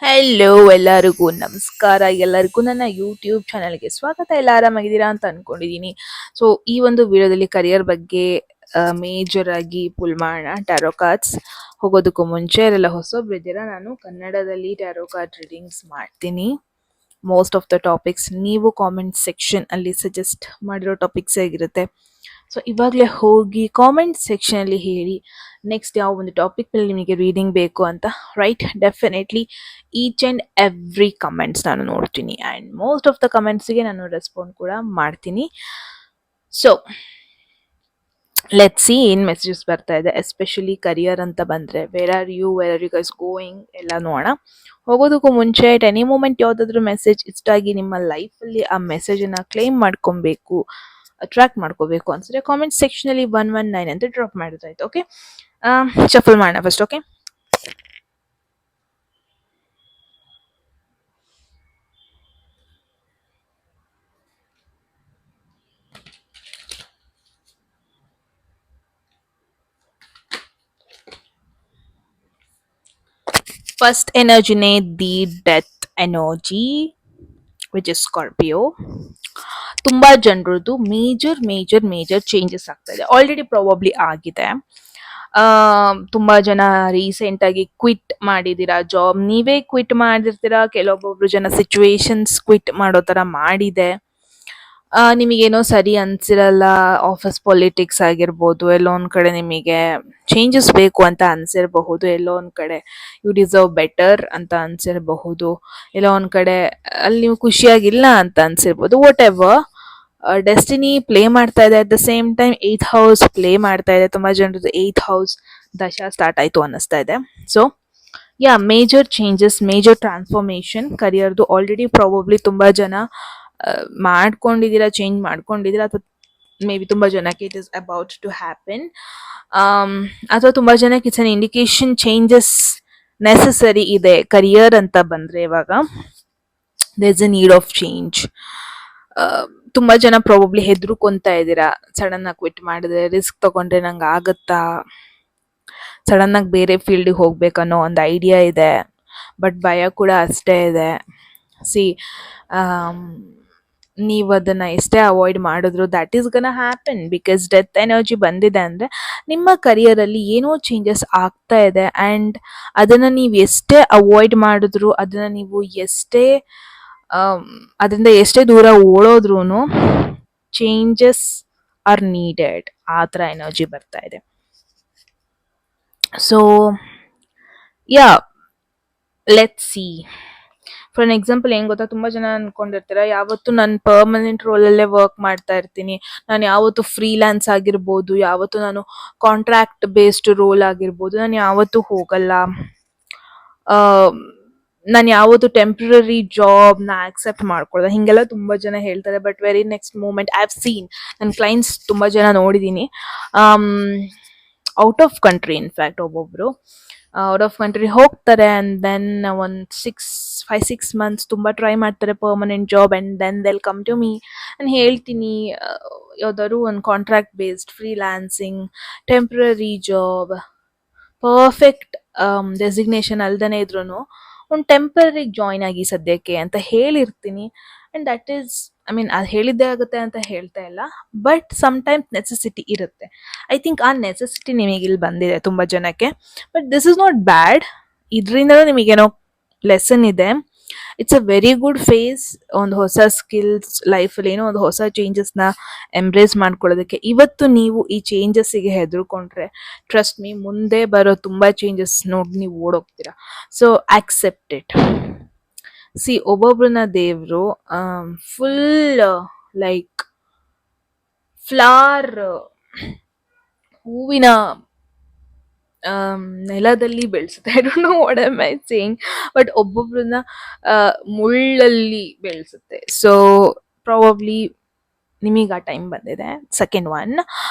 Hello ಎಲ್ಲರಿಗೂ ನಮಸ್ಕಾರ. ಎಲ್ಲರಿಗೂ ನನ್ನ ಯೂಟ್ಯೂಬ್ ಚಾನಲ್ಗೆ ಸ್ವಾಗತ. ಎಲ್ಲ ಆರಾಮಾಗಿದ್ದೀರಾ ಅಂತ ಅನ್ಕೊಂಡಿದ್ದೀನಿ. ಸೊ ಈ ಒಂದು ವಿಡಿಯೋದಲ್ಲಿ ಕರಿಯರ್ ಬಗ್ಗೆ ಮೇಜರ್ ಆಗಿ ಪುಲ್ ಮಾಡೋಣ. ಟ್ಯಾರೋ ಕಾರ್ಡ್ಸ್ ಹೋಗೋದಕ್ಕೂ ಮುಂಚೆ ಯಾರೆಲ್ಲ ಹೊಸೊಬ್ರಿದ್ದೀರಾ, ನಾನು ಕನ್ನಡದಲ್ಲಿ ಟ್ಯಾರೋ ಕಾರ್ಡ್ ರೀಡಿಂಗ್ಸ್ ಮಾಡ್ತೀನಿ. ಮೋಸ್ಟ್ ಆಫ್ ದ ಟಾಪಿಕ್ಸ್ ನೀವು ಕಾಮೆಂಟ್ ಸೆಕ್ಷನ್ ಅಲ್ಲಿ ಸಜೆಸ್ಟ್ ಮಾಡಿರೋ ಟಾಪಿಕ್ಸ್ ಆಗಿರುತ್ತೆ. ಸೊ ಇವಾಗಲೇ ಹೋಗಿ ಕಾಮೆಂಟ್ ಸೆಕ್ಷನ್ ಅಲ್ಲಿ ಹೇಳಿ ನೆಕ್ಸ್ಟ್ ಯಾವ ಒಂದು ಟಾಪಿಕ್ ಮೇಲೆ ನಿಮಗೆ ರೀಡಿಂಗ್ ಬೇಕು ಅಂತ. Right, definitely each and every comments ನಾನು ನೋಡ್ತೀನಿ ಆ್ಯಂಡ್ ಮೋಸ್ಟ್ ಆಫ್ ದ ಕಮೆಂಟ್ಸ್ಗೆ ನಾನು ರೆಸ್ಪಾಂಡ್ ಕೂಡ ಮಾಡ್ತೀನಿ. ಸೊ ಲೆಟ್ ಸಿ ಏನು ಮೆಸೇಜಸ್ ಬರ್ತಾ ಇದೆ, ಎಸ್ಪೆಷಲಿ ಕರಿಯರ್ ಅಂತ ಬಂದರೆ where are you guys going ಎಲ್ಲ ನೋಡೋಣ. ಹೋಗೋದಕ್ಕೂ ಮುಂಚೆ ಅಟ್ ಎನಿ ಮೂಮೆಂಟ್ ಯಾವುದಾದ್ರೂ ಮೆಸೇಜ್ ಇಷ್ಟ ಆಗಿ ನಿಮ್ಮ ಲೈಫಲ್ಲಿ ಆ ಮೆಸೇಜನ್ನು ಕ್ಲೈಮ್ ಮಾಡ್ಕೊಬೇಕು, ಅಟ್ರಾಕ್ಟ್ ಮಾಡ್ಕೋಬೇಕು ಅನ್ಸಿದ್ರೆ ಕಾಮೆಂಟ್ ಸೆಕ್ಷನಲ್ಲಿ 119 ಅಂತ ಡ್ರಾಪ್ ಮಾಡಿದ್ದಾಯ್ತು. ಓಕೆ, ಶಫಲ್ ಮಾಡೋಣ ಫಸ್ಟ್. ಓಕೆ, ಫಸ್ಟ್ ಎನರ್ಜಿನೇ the death energy which is Scorpio. ತುಂಬಾ ಜನರದ್ದು ಮೇಜರ್ ಮೇಜರ್ ಮೇಜರ್ ಚೇಂಜಸ್ ಆಗ್ತಾ ಇದೆ, ಆಲ್ರೆಡಿ ಪ್ರಾಬಬ್ಲಿ ಆಗಿದೆ. ತುಂಬಾ ಜನ ರೀಸೆಂಟ್ ಆಗಿ ಕ್ವಿಟ್ ಮಾಡಿದೀರಾ ಜಾಬ್, ನೀವೇ ಕ್ವಿಟ್ ಮಾಡಿರ್ತೀರಾ. ಕೆಲವೊಬ್ಬೊಬ್ರು ಜನ ಸಿಚುವೇಶನ್ಸ್ ಕ್ವಿಟ್ ಮಾಡೋ ತರ ಮಾಡಿದೆ. ನಿಮಗೇನೋ ಸರಿ ಅನ್ಸಿರಲ್ಲ, ಆಫೀಸ್ ಪಾಲಿಟಿಕ್ಸ್ ಆಗಿರ್ಬೋದು, ಎಲ್ಲೋ ಒಂದ್ ಕಡೆ ನಿಮಗೆ ಚೇಂಜಸ್ ಬೇಕು ಅಂತ ಅನ್ಸಿರಬಹುದು, ಎಲ್ಲೋ ಒಂದ್ ಕಡೆ ಯು ಡಿಸರ್ವ್ ಬೆಟರ್ ಅಂತ ಅನ್ಸಿರಬಹುದು, ಎಲ್ಲೋ ಒಂದ್ ಕಡೆ ಅಲ್ಲಿ ನೀವು ಖುಷಿಯಾಗಿಲ್ಲ ಅಂತ ಅನ್ಸಿರ್ಬೋದು. ವಾಟ್ ಎವರ್, ಡೆಸ್ಟಿನಿ ಪ್ಲೇ ಮಾಡ್ತಾ ಇದೆ. At the same time 8th house play ಮಾಡ್ತಾ ಇದೆ. ತುಂಬಾ ಜನರದ್ದು 8th ಹೌಸ್ ದಶ ಸ್ಟಾರ್ಟ್ ಆಯ್ತು ಅನ್ನಿಸ್ತಾ ಇದೆ. So yeah, major changes, major transformation ಕರಿಯರ್ದು ಆಲ್ರೆಡಿ ಪ್ರಾಬಬ್ಲಿ ತುಂಬಾ ಜನ ಮಾಡ್ಕೊಂಡಿದ್ದೀರಾ, ಚೇಂಜ್ ಮಾಡ್ಕೊಂಡಿದ್ದೀರಾ, ಅಥವಾ ಮೇ ಬಿ ತುಂಬಾ ಜನಕ್ಕೆ it is about to happen, ಅಥವಾ ತುಂಬಾ ಜನಕ್ಕೆ it's an indication changes necessary ಇದೆ. ಕರಿಯರ್ ಅಂತ ಬಂದ್ರೆ ಇವಾಗ there is a need of change. ತುಂಬಾ ಜನ ಪ್ರಾಬಬ್ಲಿ ಹೆದರ್ಕೊಂತ ಇದ್ದೀರಾ, ಸಡನ್ ಆಗಿ ಕ್ವಿಟ್ ಮಾಡಿದ್ರೆ ರಿಸ್ಕ್ ತಗೊಂಡ್ರೆ ನಂಗೆ ಆಗುತ್ತಾ, ಸಡನ್ ಆಗಿ ಬೇರೆ ಫೀಲ್ಡಿಗೆ ಹೋಗ್ಬೇಕನ್ನೋ ಒಂದು ಐಡಿಯಾ ಇದೆ. ಬಟ್ ಭಯ ಕೂಡ ಅಷ್ಟೇ ಇದೆ. ಸಿ, ನೀವು ಅದನ್ನ ಎಷ್ಟೇ ಅವಾಯ್ಡ್ ಮಾಡಿದ್ರು that is gonna happen, because death energy ಬಂದಿದೆ ಅಂದ್ರೆ ನಿಮ್ಮ ಕರಿಯರ್ ಅಲ್ಲಿ ಏನೋ ಚೇಂಜಸ್ ಆಗ್ತಾ ಇದೆ. ಅಂಡ್ ಅದನ್ನ ನೀವು ಎಷ್ಟೇ ಅವಾಯ್ಡ್ ಮಾಡಿದ್ರು, ಅದನ್ನ ನೀವು ಎಷ್ಟೇ ಅದರಿಂದ ಎಷ್ಟೇ ದೂರ ಓಡೋದ್ರೂ ಚೇಂಜಸ್ ಆರ್ ನೀಡೆಡ್. ಆ ಥರ ಎನರ್ಜಿ ಬರ್ತಾ ಇದೆ. So yeah, let see. For an example ಏನ್ ಗೊತ್ತಾ, ತುಂಬಾ ಜನ ಅನ್ಕೊಂಡಿರ್ತೀರ ಯಾವತ್ತು ನಾನು ಪರ್ಮನೆಂಟ್ ರೋಲಲ್ಲೇ ವರ್ಕ್ ಮಾಡ್ತಾ ಇರ್ತೀನಿ, ನಾನು ಯಾವತ್ತು ಫ್ರೀಲ್ಯಾನ್ಸ್ ಆಗಿರ್ಬೋದು, ಯಾವತ್ತು ನಾನು ಕಾಂಟ್ರಾಕ್ಟ್ ಬೇಸ್ಡ್ ರೋಲ್ ಆಗಿರ್ಬೋದು, ನಾನು ಯಾವತ್ತು ಹೋಗಲ್ಲ, ನಾನು ಯಾವತ್ತು ಟೆಂಪ್ರರಿ ಜಾಬ್ನ ಆಕ್ಸೆಪ್ಟ್ ಮಾಡ್ಕೊಳ್ಳೋದು, ಹಿಂಗೆಲ್ಲ ತುಂಬಾ ಜನ ಹೇಳ್ತಾರೆ. But very next moment I have seen, ನನ್ನ ಕ್ಲೈಂಟ್ಸ್ ತುಂಬಾ ಜನ ನೋಡಿದ್ದೀನಿ, ಔಟ್ ಆಫ್ ಕಂಟ್ರಿ, ಇನ್ಫ್ಯಾಕ್ಟ್ ಒಬ್ಬೊಬ್ರು ಔಟ್ ಆಫ್ ಕಂಟ್ರಿ ಹೋಗ್ತಾರೆ ಅಂಡ್ ದೆನ್ ಒಂದು 5-6 months ತುಂಬ ಟ್ರೈ ಮಾಡ್ತಾರೆ permanent job, and then they'll come to me. ನಾನು ಹೇಳ್ತೀನಿ ಯಾವ್ದಾದ್ರು ಒಂದು contract based freelancing temporary job, perfect designation ಅಲ್ದೇ ಇದ್ರೂ ಒಂದು ಟೆಂಪರರಿ ಜಾಯ್ನ್ ಆಗಿ ಸದ್ಯಕ್ಕೆ ಅಂತ ಹೇಳಿರ್ತೀನಿ. And that is, I mean ಅದು ಹೇಳಿದ್ದೇ ಆಗುತ್ತೆ ಅಂತ ಹೇಳ್ತಾ ಇಲ್ಲ, ಬಟ್ ಸಮ್ಟೈಮ್ಸ್ ನೆಸೆಸಿಟಿ ಇರುತ್ತೆ. ಐ ಥಿಂಕ್ ಆ ನೆಸೆಸಿಟಿ ನಿಮಗೆ ಇಲ್ಲಿ ಬಂದಿದೆ ತುಂಬ ಜನಕ್ಕೆ. But this is not bad, ಇದರಿಂದಲೂ ನಿಮಗೇನೋ ಲೆಸನ್ ಇದೆ. It's a very good phase. ಒಂದು ಹೊಸ ಸ್ಕಿಲ್ಸ್ ಲೈಫಲ್ಲಿ ಏನೋ ಒಂದು ಹೊಸ ಚೇಂಜಸ್ನ ಎಂಬ್ರೇಸ್ ಮಾಡ್ಕೊಳ್ಳೋದಕ್ಕೆ. ಇವತ್ತು ನೀವು ಈ ಚೇಂಜಸ್ಸಿಗೆ ಹೆದರ್ಕೊಂಡ್ರೆ ಟ್ರಸ್ಟ್ ಮೀ, ಮುಂದೆ ಬರೋ ತುಂಬ ಚೇಂಜಸ್ ನೋಡಿ ನೀವು ಓಡೋಗ್ತೀರಾ. So accept it. ಸಿ, ಒಬ್ಬೊಬ್ರನ್ನ ದೇವರು ಫುಲ್ ಲೈಕ್ ಫ್ಲವರ್, ಹೂವಿನ ನೆಲದಲ್ಲಿ ಬೆಳೆಸುತ್ತೆ. I don't know what am I saying, but ಒಬ್ಬೊಬ್ರನ್ನ ಮುಳ್ಳಲ್ಲಿ ಬೆಳೆಸುತ್ತೆ. ಸೊ ಪ್ರಾಬಬ್ಲಿ ನಿಮಗೆ ಆ ಟೈಮ್ ಬಂದಿದೆ, second one.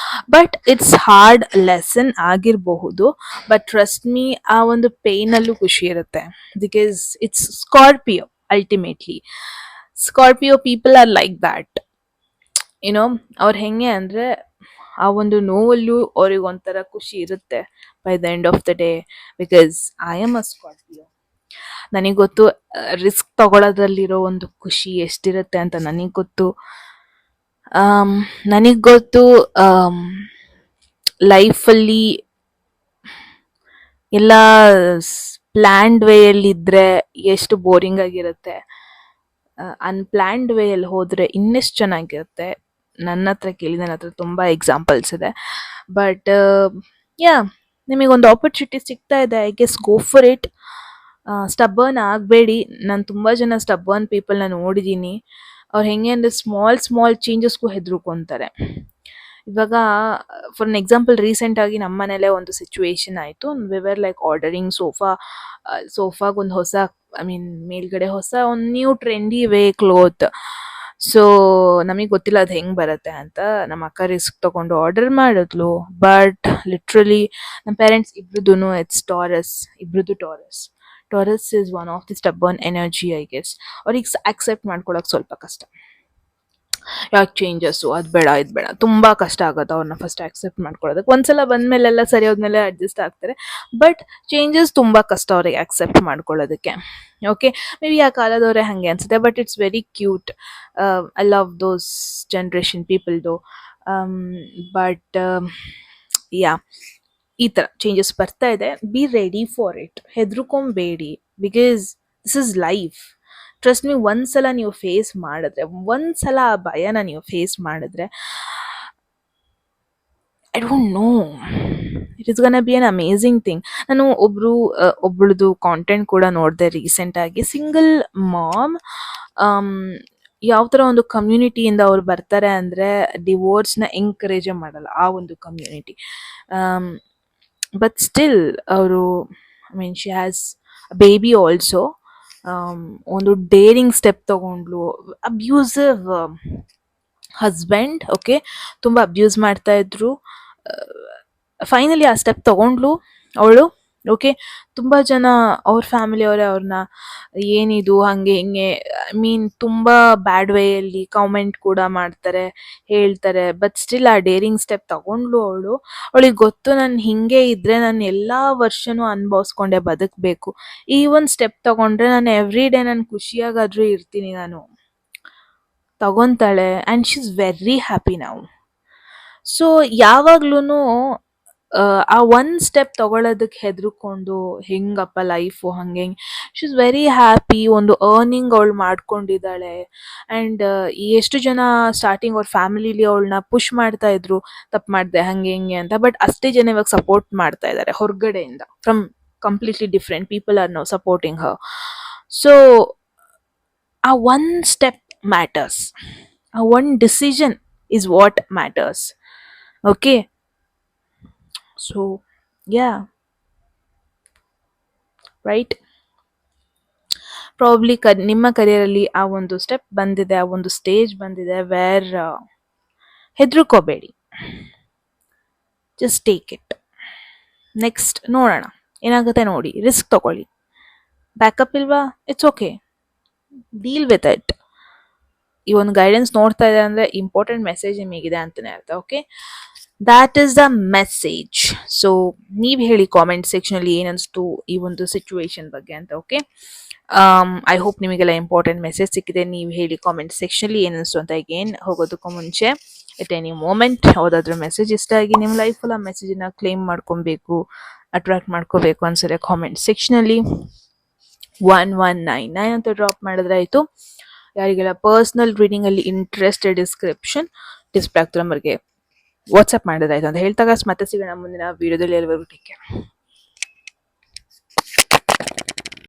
But it's hard lesson ಆಗಿರಬಹುದು, ಬಟ್ ಟ್ರಸ್ಟ್ ಮೀ, ಆ ಒಂದು ಪೇನಲ್ಲೂ ಖುಷಿ ಇರುತ್ತೆ. Because it's Scorpio. Ultimately Scorpio people are like that. You know, ಅವ್ರು ಹೆಂಗೆ ಅಂದರೆ ಆ ಒಂದು ನೋವಲ್ಲೂ ಅವ್ರಿಗೆ ಒಂಥರ ಖುಷಿ ಇರುತ್ತೆ by the end of the day, because I am a Scorpio. ನನಗೆ ಗೊತ್ತು ರಿಸ್ಕ್ ತಗೊಳ್ಳೋದ್ರಲ್ಲಿರೋ ಒಂದು ಖುಷಿ ಎಷ್ಟಿರುತ್ತೆ ಅಂತ ನನಗೆ ಗೊತ್ತು. ನನಗೆ ಗೊತ್ತು ಲೈಫಲ್ಲಿ ಎಲ್ಲ ಪ್ಲ್ಯಾನ್ಡ್ ವೇಯಲ್ಲಿದ್ದರೆ ಎಷ್ಟು ಬೋರಿಂಗ್ ಆಗಿರುತ್ತೆ. ಅನ್ಪ್ಲ್ಯಾನ್ಡ್ ವೇಯಲ್ಲಿ ಹೋದರೆ ಇನ್ನೆಷ್ಟು ಚೆನ್ನಾಗಿರುತ್ತೆ. ನನ್ನ ಹತ್ರ ಕೇಳಿ, ನನ್ನ ಹತ್ರ ತುಂಬ ಎಕ್ಸಾಂಪಲ್ಸ್ ಇದೆ. ಬಟ್ ಯಾ, ನಿಮಗೊಂದು ಆಪರ್ಚುನಿಟಿ ಸಿಗ್ತಾ ಇದೆ, I guess go for it. Stubborn ಆಗಬೇಡಿ. ನಾನು ತುಂಬ ಜನ ಸ್ಟಬ್ಬರ್ನ್ ಪೀಪಲ್ನ ನೋಡಿದ್ದೀನಿ. ಅವ್ರು ಹೆಂಗೆ ಅಂದರೆ ಸ್ಮಾಲ್ ಸ್ಮಾಲ್ ಚೇಂಜಸ್ಗೂ ಹೆದರ್ಕೊಂತಾರೆ. ಇವಾಗ ಫಾರ್ ಎನ್ ಎಕ್ಸಾಂಪಲ್, ರೀಸೆಂಟಾಗಿ ನಮ್ಮ ಮನೇಲೇ ಒಂದು ಸಿಚುವೇಶನ್ ಆಯಿತು. ವಿ ವರ್ ಲೈಕ್ ಆರ್ಡರಿಂಗ್ ಸೋಫಾಗೊಂದು ಹೊಸ, ಐ ಮೀನ್ ಮೇಲ್ಗಡೆ ಹೊಸ ಒಂದು new trendy way cloth. So ನಮಗೆ ಗೊತ್ತಿಲ್ಲ ಅದು ಹೆಂಗೆ ಬರುತ್ತೆ ಅಂತ. ನಮ್ಮ ಅಕ್ಕ ರಿಸ್ಕ್ ತಗೊಂಡು ಆರ್ಡರ್ ಮಾಡಿದ್ಲು. ಬಟ್ ಲಿಟ್ರಲಿ ನಮ್ಮ ಪೇರೆಂಟ್ಸ್ ಇಬ್ರದ್ದು ಇಟ್ಸ್ ಟಾರಸ್, ಇಬ್ರದ್ದು Taurus. Taurus is one of the stubborn energy, I guess. ಅವ್ರಿಗೆ ಅಕ್ಸೆಪ್ಟ್ ಮಾಡ್ಕೊಳಕ್ಕೆ ಸ್ವಲ್ಪ ಕಷ್ಟ. ಯಾಕೆ ಚೇಂಜಸ್ಸು, ಅದು ಬೇಡ ಇದು ಬೇಡ, ತುಂಬ ಕಷ್ಟ ಆಗುತ್ತೆ ಅವ್ರನ್ನ ಫಸ್ಟ್ ಆಕ್ಸೆಪ್ಟ್ ಮಾಡ್ಕೊಳ್ಳೋದಕ್ಕೆ. ಒಂದ್ಸಲ ಬಂದಮೇಲೆಲ್ಲ ಸರಿ ಹೋದ್ಮೇಲೆ ಅಡ್ಜಸ್ಟ್ ಆಗ್ತಾರೆ. ಬಟ್ ಚೇಂಜಸ್ ತುಂಬ ಕಷ್ಟ ಅವ್ರಿಗೆ ಆಕ್ಸೆಪ್ಟ್ ಮಾಡ್ಕೊಳ್ಳೋದಕ್ಕೆ. ಓಕೆ, ಮೇ ಬಿ ಆ ಕಾಲದವರೇ ಹಾಗೆ ಅನಿಸುತ್ತೆ. But it's very cute. I love those generation ಪೀಪಲ್ದು. ಬಟ್ ಯಾ, ಈ ಥರ ಚೇಂಜಸ್ ಬರ್ತಾ ಇದೆ. Be ready for it. ಹೆದರ್ಕೊಂಬೇಡಿ, because this is life. Trust me, ಒಂದ್ಸಲ ನೀವು ಫೇಸ್ ಮಾಡಿದ್ರೆ, ಒಂದ್ಸಲ ಆ ಭಯನ ನೀವು ಫೇಸ್ ಮಾಡಿದ್ರೆ, I don't no, it is gun be an amazing thing. ನಾನು ಒಬ್ಳದು ಕಾಂಟೆಂಟ್ ಕೂಡ ನೋಡಿದೆ ರೀಸೆಂಟಾಗಿ. ಸಿಂಗಲ್ ಮಾಮ್, ಯಾವ ಥರ ಒಂದು ಕಮ್ಯುನಿಟಿಯಿಂದ ಅವ್ರು ಬರ್ತಾರೆ ಅಂದರೆ ಡಿವೋರ್ಸ್ನ ಎಂಕರೇಜೇ ಮಾಡಲ್ಲ ಆ ಒಂದು ಕಮ್ಯುನಿಟಿ. ಬಟ್ ಸ್ಟಿಲ್ ಅವರು, I mean she has baby also. ಒಂದು ಡೇರಿಂಗ್ ಸ್ಟೆಪ್ ತಗೊಂಡ್ಲು. ಅಬ್ಯೂಸಿವ್ ಹಸ್ಬೆಂಡ್, ಓಕೆ, ತುಂಬ ಅಬ್ಯೂಸ್ ಮಾಡ್ತಾ ಇದ್ರು. ಫೈನಲಿ ಆ ಸ್ಟೆಪ್ ತಗೊಂಡ್ಲು ಅವಳು. ಓಕೆ, ತುಂಬ ಜನ ಅವ್ರ ಫ್ಯಾಮಿಲಿಯವರೇ ಅವ್ರನ್ನ ಏನಿದು ಹಾಗೆ ಹಿಂಗೆ, ಐ ಮೀನ್ ತುಂಬ ಬ್ಯಾಡ್ ವೇಯಲ್ಲಿ ಕಾಮೆಂಟ್ ಕೂಡ ಮಾಡ್ತಾರೆ, ಹೇಳ್ತಾರೆ. ಬಟ್ ಸ್ಟಿಲ್ ಆ ಡೇರಿಂಗ್ ಸ್ಟೆಪ್ ತಗೊಂಡ್ಲು ಅವಳು. ಅವಳಿಗೆ ಗೊತ್ತು, ನಾನು ಹಿಂಗೆ ಇದ್ದರೆ ನಾನು ಎಲ್ಲ ವರ್ಷನೂ ಅನುಭವಿಸ್ಕೊಂಡೆ ಬದುಕಬೇಕು. ಈ ಒಂದು ಸ್ಟೆಪ್ ತಗೊಂಡ್ರೆ ನಾನು ಎವ್ರಿ ಡೇ ನಾನು ಖುಷಿಯಾಗಾದರೂ ಇರ್ತೀನಿ. ನಾನು ತಗೊತಾಳೆ and she is very happy ನಾವು. ಸೊ ಯಾವಾಗ್ಲೂ ಆ ಒಂದು ಸ್ಟೆಪ್ ತಗೊಳ್ಳೋದಕ್ಕೆ ಹೆದರ್ಕೊಂಡು ಹೆಂಗಪ್ಪ ಲೈಫು ಹಂಗೆ ಹಿಂಗೆ, ಶಿ ಇಸ್ ವೆರಿ ಹ್ಯಾಪಿ. ಒಂದು ಅರ್ನಿಂಗ್ ಅವಳು ಮಾಡ್ಕೊಂಡಿದ್ದಾಳೆ. ಆ್ಯಂಡ್ ಎಷ್ಟು ಜನ ಸ್ಟಾರ್ಟಿಂಗ್ ಅವ್ರ ಫ್ಯಾಮಿಲಿಲಿ ಅವಳನ್ನ ಪುಷ್ ಮಾಡ್ತಾ ಇದ್ರು, ತಪ್ಪು ಮಾಡಿದೆ ಹಂಗೆ ಹಿಂಗೆ ಅಂತ. ಬಟ್ ಅಷ್ಟೇ ಜನ ಇವಾಗ ಸಪೋರ್ಟ್ ಮಾಡ್ತಾ ಇದ್ದಾರೆ ಹೊರಗಡೆಯಿಂದ. From completely different people are now supporting Har. So ಆ ಒನ್ ಸ್ಟೆಪ್ ಮ್ಯಾಟರ್ಸ್. ಆ one decision is what matters. Okay, so yeah, right, probably ನಿಮ್ಮ ಕರಿಯರಲ್ಲಿ ಆ ಒಂದು ಸ್ಟೆಪ್ ಬಂದಿದೆ, ಆ ಒಂದು ಸ್ಟೇಜ್ ಬಂದಿದೆ ವೇರ್ ಹೆದರ್ಕೋಬೇಡಿ, ಜಸ್ಟ್ ಟೇಕ್ ಇಟ್. ನೆಕ್ಸ್ಟ್ ನೋಡೋಣ ಏನಾಗುತ್ತೆ ನೋಡಿ. ರಿಸ್ಕ್ ತಗೊಳ್ಳಿ. ಬ್ಯಾಕಪ್ ಇಲ್ವಾ, it's okay, deal with it. ಈ ಒಂದು ಗೈಡೆನ್ಸ್ ನೋಡ್ತಾ ಇದೆ ಅಂದರೆ ಇಂಪಾರ್ಟೆಂಟ್ ಮೆಸೇಜ್ ನಿಮಗಿದೆ ಅಂತಲೇ ಅರ್ಥ. Okay, that is the message. So ನೀವು ಹೇಳಿ ಕಾಮೆಂಟ್ ಸೆಕ್ಷನಲ್ಲಿ ಏನನ್ನಿಸ್ತು ಈ ಒಂದು ಸಿಚುವೇಶನ್ ಬಗ್ಗೆ ಅಂತ. ಓಕೆ, ಐ ಹೋಪ್ ನಿಮಗೆಲ್ಲ ಇಂಪಾರ್ಟೆಂಟ್ ಮೆಸೇಜ್ ಸಿಕ್ಕಿದೆ. ನೀವು ಹೇಳಿ ಕಾಮೆಂಟ್ ಸೆಕ್ಷನಲ್ಲಿ ಏನನ್ನಿಸ್ತು ಅಂತ. ಈಗೇನು ಹೋಗೋದಕ್ಕೂ ಮುಂಚೆ ಎಟ್ ಎನಿ ಮೂಮೆಂಟ್ ಯಾವುದಾದ್ರೂ ಮೆಸೇಜ್ ಇಷ್ಟ ಆಗಿ ನಿಮ್ಮ ಲೈಫಲ್ಲಿ ಆ ಮೆಸೇಜನ್ನ ಕ್ಲೇಮ್ ಮಾಡ್ಕೊಬೇಕು, ಅಟ್ರಾಕ್ಟ್ ಮಾಡ್ಕೋಬೇಕು ಅನ್ಸರೆ ಕಾಮೆಂಟ್ ಸೆಕ್ಷನಲ್ಲಿ 1199 ಅಂತ ಡ್ರಾಪ್ ಮಾಡಿದ್ರೆ ಆಯಿತು. ಯಾರಿಗೆಲ್ಲ ಪರ್ಸ್ನಲ್ ರೀಡಿಂಗಲ್ಲಿ ಇಂಟ್ರೆಸ್ಟೆಡ್ ಡಿಸ್ಪ್ಲೇ ಆಗ್ತಿರೋ ನಂಬರ್ಗೆ ವಾಟ್ಸಪ್ ಮಾಡಿದ್ರಾಯ್ತು ಅಂತ ಹೇಳ್ತಾಗ ಮತ್ತೆ ಸಿಗೋಣ ಮುಂದಿನ ವೀಡಿಯೋದಲ್ಲಿ. ಎಲ್ಲರಿಗೂ ಟೇಕ್ ಕೇರ್.